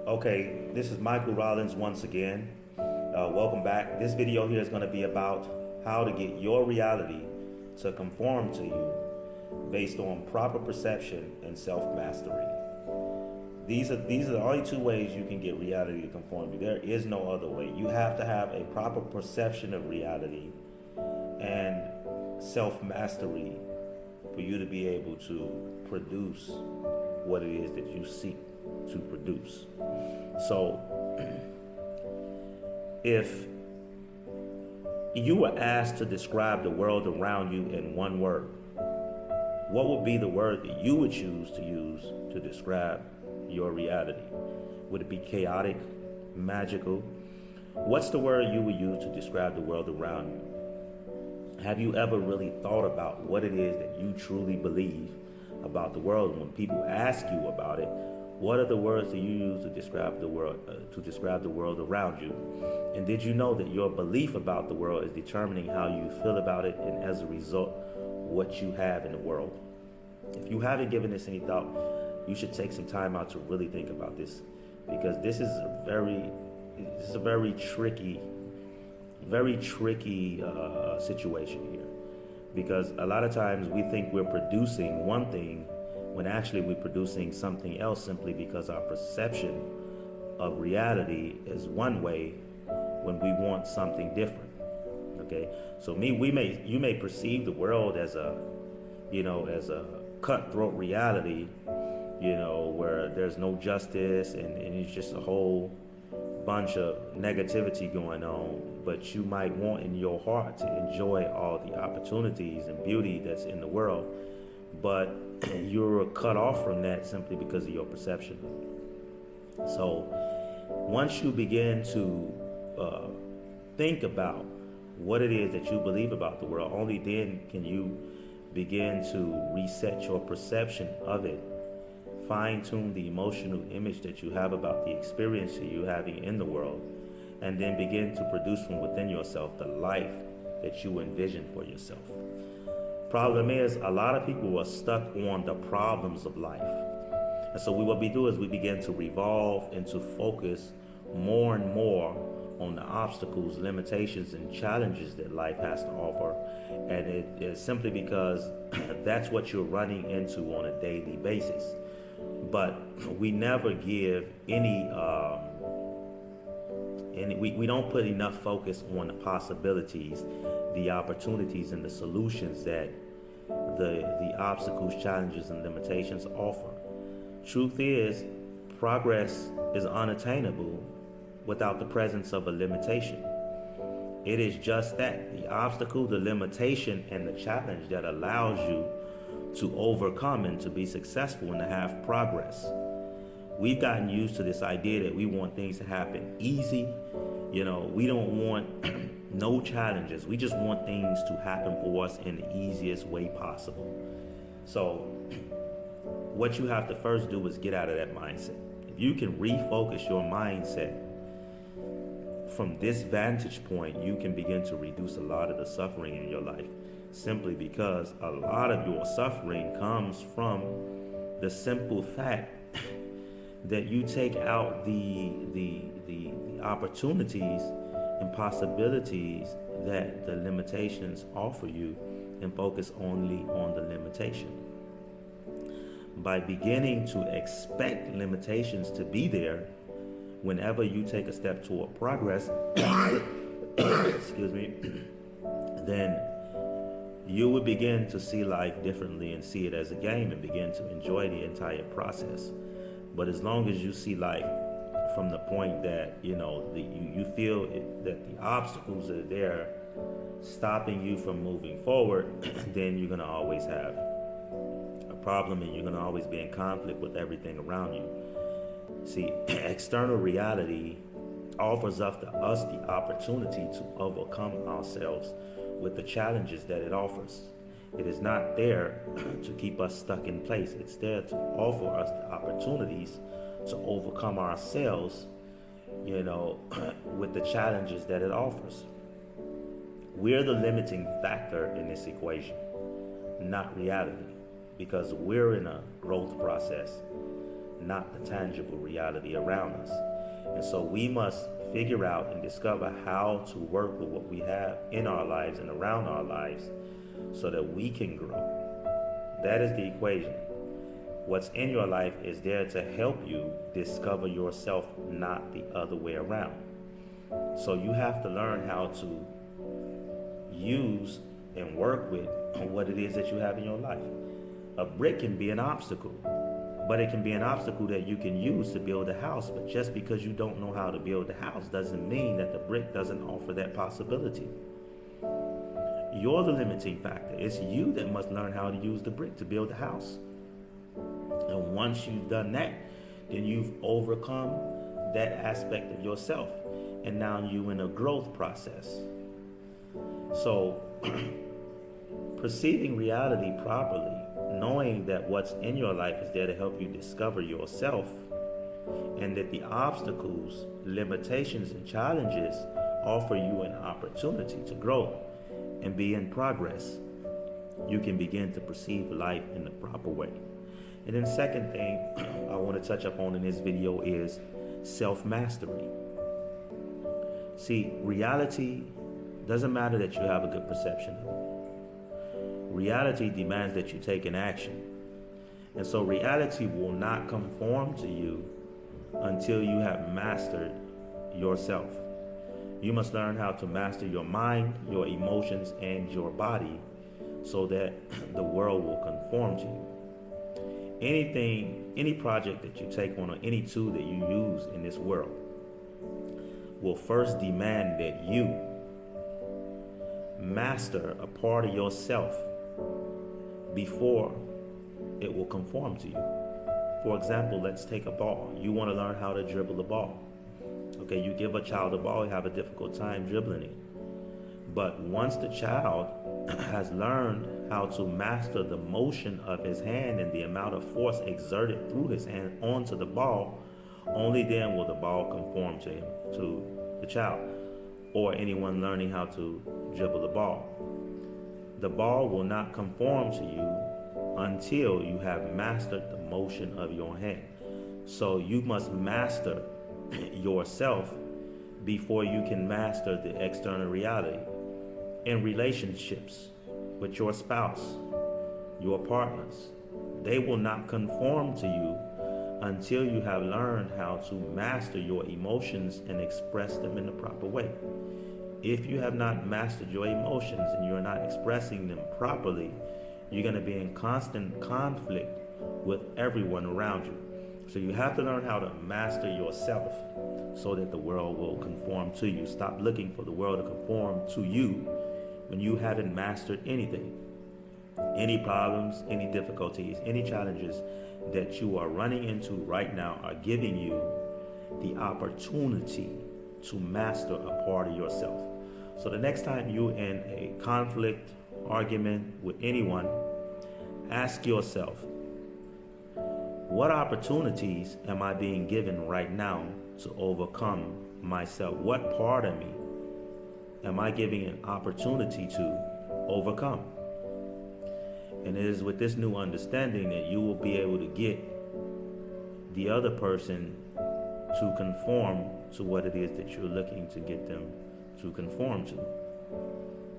Okay, this is Michael Rollins once again. Welcome back. This video here is going to be about how to get your reality to conform to you based on proper perception and self-mastery. These are the only two ways you can get reality to conform to you. There is no other way. You have to have a proper perception of reality and self-mastery for you to be able to produce what it is that you seek to produce. So if you were asked to describe the world around you in one word, what would be the word that you would choose to use to describe your reality? Would it be chaotic, magical? What's the word you would use to describe the world around you? Have you ever really thought about what it is that you truly believe about the world? When people ask you about it, what are the words that you use to describe the world around you? And did you know that your belief about the world is determining how you feel about it, and as a result, what you have in the world? If you haven't given this any thought, you should take some time out to really think about this, because this is a very tricky situation here. Because a lot of times we think we're producing one thing when actually we're producing something else, simply because our perception of reality is one way when we want something different. Okay, so you may perceive the world as a cutthroat reality, where there's no justice and it's just a whole bunch of negativity going on. But you might want in your heart to enjoy all the opportunities and beauty that's in the world, but you're cut off from that simply because of your perception of it. So once you begin to think about what it is that you believe about the world, only then can you begin to reset your perception of it, fine-tune the emotional image that you have about the experience that you're having in the world, and then begin to produce from within yourself the life that you envision for yourself. Problem is, a lot of people are stuck on the problems of life. And so what we do is we begin to revolve and to focus more and more on the obstacles, limitations, and challenges that life has to offer. And it is simply because that's what you're running into on a daily basis. But we never give we don't put enough focus on the possibilities, the opportunities, and the solutions that the obstacles, challenges, and limitations offer. Truth is, progress is unattainable without the presence of a limitation. It is just that, the obstacle, the limitation, and the challenge that allows you to overcome and to be successful and to have progress. We've gotten used to this idea that we want things to happen easy. We don't want no challenges. We just want things to happen for us in the easiest way possible. So what you have to first do is get out of that mindset. If you can refocus your mindset from this vantage point, you can begin to reduce a lot of the suffering in your life, simply because a lot of your suffering comes from the simple fact that you take out the opportunities and possibilities that the limitations offer you and focus only on the limitation. By beginning to expect limitations to be there whenever you take a step toward progress, excuse me, then you will begin to see life differently and see it as a game and begin to enjoy the entire process. But as long as you see life from the point that you feel that the obstacles are there stopping you from moving forward, then you're going to always have a problem, and you're going to always be in conflict with everything around you. See, external reality offers us the opportunity to overcome ourselves with the challenges that it offers. It is not there to keep us stuck in place. It's there to offer us the opportunities to overcome ourselves, with the challenges that it offers. We're the limiting factor in this equation, not reality, because we're in a growth process. not the tangible reality around us. And so we must figure out and discover how to work with what we have in our lives and around our lives so that we can grow. That is the equation. What's in your life is there to help you discover yourself, not the other way around. So you have to learn how to use and work with what it is that you have in your life. A brick can be an obstacle, but it can be an obstacle that you can use to build a house. But just because you don't know how to build a house doesn't mean that the brick doesn't offer that possibility. You're the limiting factor. It's you that must learn how to use the brick to build a house. And once you've done that, then you've overcome that aspect of yourself. And now you're in a growth process. So, perceiving reality properly, knowing that what's in your life is there to help you discover yourself, and that the obstacles, limitations, and challenges offer you an opportunity to grow and be in progress, you can begin to perceive life in the proper way. And then second thing I want to touch upon in this video is self-mastery. See, reality doesn't matter that you have a good perception of it. Reality demands that you take an action. And so reality will not conform to you until you have mastered yourself. You must learn how to master your mind, your emotions, and your body so that the world will conform to you. Any project that you take on or any tool that you use in this world will first demand that you master a part of yourself before it will conform to you. For example, let's take a ball. You want to learn how to dribble the ball. Okay, you give a child a ball, you have a difficult time dribbling it. But once the child has learned how to master the motion of his hand and the amount of force exerted through his hand onto the ball, only then will the ball conform to him, to the child, or anyone learning how to dribble the ball. The ball will not conform to you until you have mastered the motion of your hand. So you must master yourself before you can master the external reality. In relationships with your spouse, your partners, they will not conform to you until you have learned how to master your emotions and express them in the proper way. If you have not mastered your emotions and you're not expressing them properly, you're going to be in constant conflict with everyone around you. So you have to learn how to master yourself so that the world will conform to you. Stop looking for the world to conform to you when you haven't mastered anything. Any problems, any difficulties, any challenges that you are running into right now are giving you the opportunity to master a part of yourself. So the next time you're in a conflict, argument with anyone, ask yourself, what opportunities am I being given right now to overcome myself? What part of me am I giving an opportunity to overcome? And it is with this new understanding that you will be able to get the other person to conform to what it is that you're looking to get them to conform to.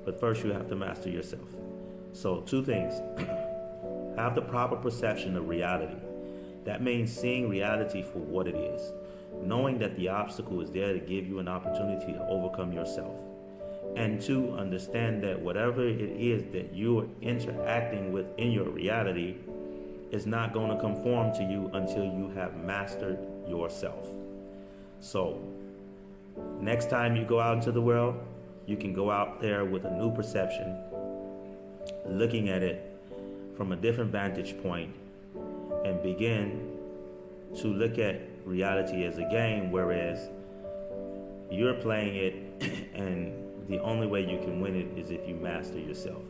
But first you have to master yourself. So 2 things. Have the proper perception of reality. That means seeing reality for what it is. Knowing that the obstacle is there to give you an opportunity to overcome yourself. And 2, understand that whatever it is that you're interacting with in your reality is not going to conform to you until you have mastered yourself. So, next time you go out into the world, you can go out there with a new perception, looking at it from a different vantage point, and begin to look at reality as a game, whereas you're playing it and the only way you can win it is if you master yourself.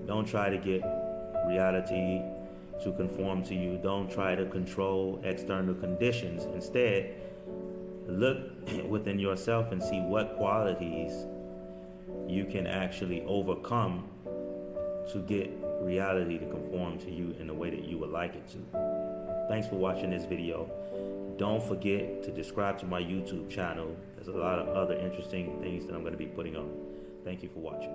Don't try to get reality to conform to you. Don't try to control external conditions. Instead, look within yourself and see what qualities you can actually overcome to get reality to conform to you in the way that you would like it to. Thanks for watching this video. Don't forget to subscribe to my YouTube channel. There's a lot of other interesting things that I'm going to be putting on. Thank you for watching.